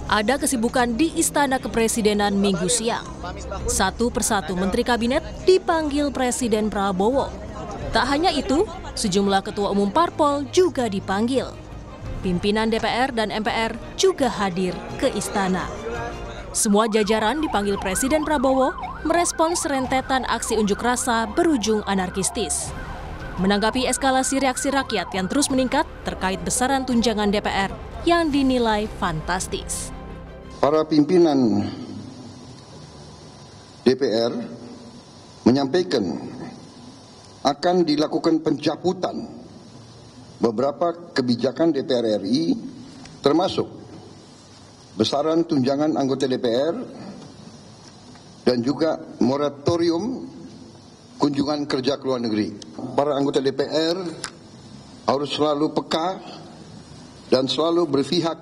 Ada kesibukan di Istana Kepresidenan Minggu siang. Satu persatu Menteri Kabinet dipanggil Presiden Prabowo. Tak hanya itu, sejumlah ketua umum parpol juga dipanggil. Pimpinan DPR dan MPR juga hadir ke Istana. Semua jajaran dipanggil Presiden Prabowo merespons rentetan aksi unjuk rasa berujung anarkistis. Menanggapi eskalasi reaksi rakyat yang terus meningkat terkait besaran tunjangan DPR yang dinilai fantastis. Para pimpinan DPR menyampaikan akan dilakukan pencabutan beberapa kebijakan DPR RI termasuk besaran tunjangan anggota DPR dan juga moratorium kunjungan kerja ke luar negeri. Para anggota DPR harus selalu peka dan selalu berpihak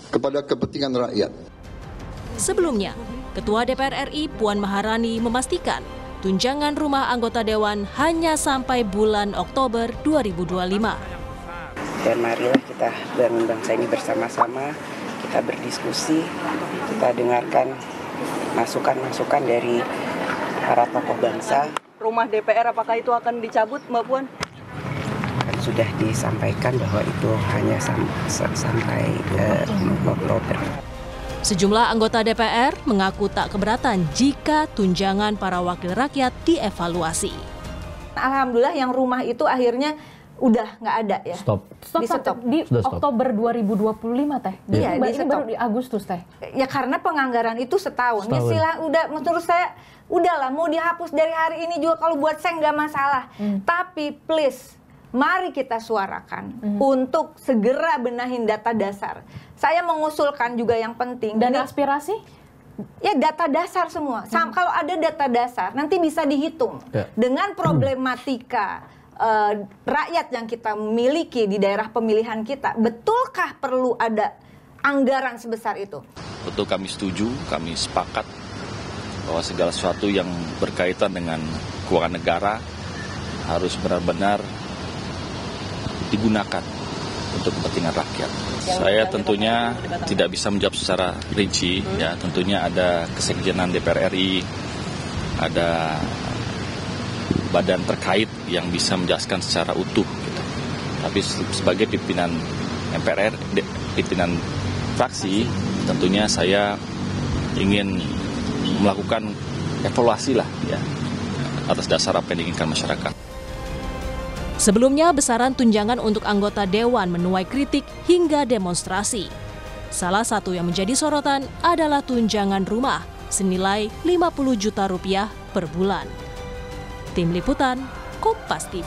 kepada kepentingan rakyat. Sebelumnya, Ketua DPR RI Puan Maharani memastikan tunjangan rumah anggota Dewan hanya sampai bulan Oktober 2025. Dan marilah kita bangun bangsa ini bersama-sama, kita berdiskusi, kita dengarkan masukan-masukan dari para tokoh bangsa. Rumah DPR apakah itu akan dicabut, Mbak Puan? Kan sudah disampaikan bahwa itu hanya sampai Oktober. Sejumlah anggota DPR mengaku tak keberatan jika tunjangan para wakil rakyat dievaluasi. Alhamdulillah yang rumah itu akhirnya udah nggak ada ya. Stop Di Oktober 2025 teh. Iya, ini baru di Agustus teh. Ya karena penganggaran itu setahun. Ya udah menurut saya udahlah mau dihapus dari hari ini juga kalau buat saya nggak masalah. Tapi please mari kita suarakan untuk segera benahin data dasar. Saya mengusulkan juga yang penting. Dan aspirasi? Ya data dasar semua. Kalau ada data dasar nanti bisa dihitung. Dengan problematika rakyat yang kita miliki di daerah pemilihan kita, betulkah perlu ada anggaran sebesar itu? Betul, kami setuju, kami sepakat bahwa segala sesuatu yang berkaitan dengan keuangan negara harus benar-benar digunakan untuk kepentingan rakyat. Saya tentunya tidak bisa menjawab secara rinci, ya tentunya ada kesekjenan DPR RI, ada badan terkait yang bisa menjelaskan secara utuh. Gitu. Tapi sebagai pimpinan MPR, pimpinan fraksi, tentunya saya ingin melakukan evaluasi lah ya atas dasar apa yang diinginkan masyarakat. Sebelumnya, besaran tunjangan untuk anggota Dewan menuai kritik hingga demonstrasi. Salah satu yang menjadi sorotan adalah tunjangan rumah senilai 50 juta rupiah per bulan. Tim Liputan, Kompas TV.